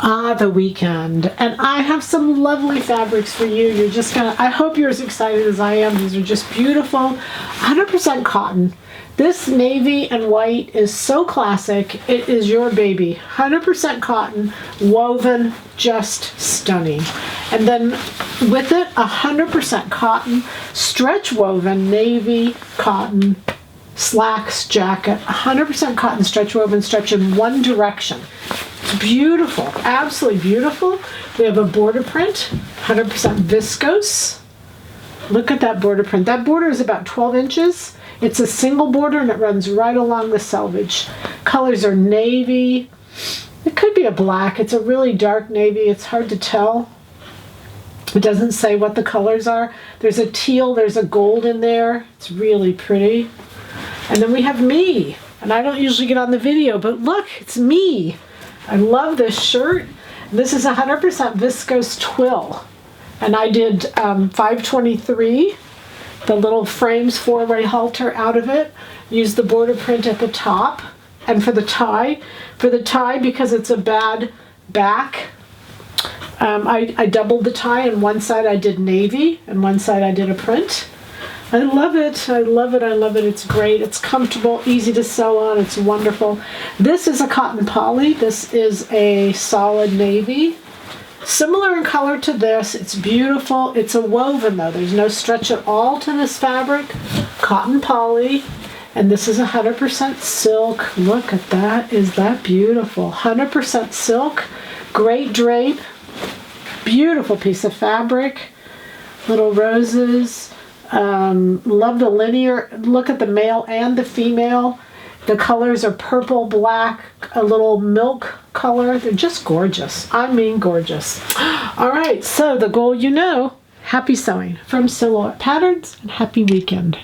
The weekend, and I have some lovely fabrics for you. You're just gonna, I hope you're as excited as I am. These are just beautiful, 100% cotton. This navy and white is so classic. It is your baby. 100% cotton, woven, just stunning. And then with it, 100% cotton, stretch woven, navy, cotton, slacks, jacket, 100% cotton, stretch woven, stretch in one direction. Beautiful, absolutely beautiful. We have a border print, 100% viscose. Look at that border print. That border is about 12 inches. It's a single border and it runs right along the selvage. Colors are navy. It could be a black. It's a really dark navy. It's hard to tell. It doesn't say what the colors are. There's a teal, there's a gold in there. It's really pretty. And then we have me. And I don't usually get on the video, but look, it's me. I love this shirt. This is 100% viscose twill. And I did 523, the little frames 4-way halter out of it. Used the border print at the top. And for the tie, because it's a bad back, I doubled the tie, and one side I did navy, and one side I did a print. I love it. I love it. I love it. It's great. It's comfortable, easy to sew on. It's wonderful. This is a cotton poly. This is a solid navy. Similar in color to this. It's beautiful. It's a woven though. There's no stretch at all to this fabric. Cotton poly. And this is 100% silk. Look at that. Is that beautiful? 100% silk. Great drape. Beautiful piece of fabric. Little roses. Love the linear. Look at the male and the female. The colors are purple, black, a little milk color. They're just gorgeous. I mean gorgeous. All right, so the goal, you know, happy sewing from Silhouette Patterns, and happy weekend.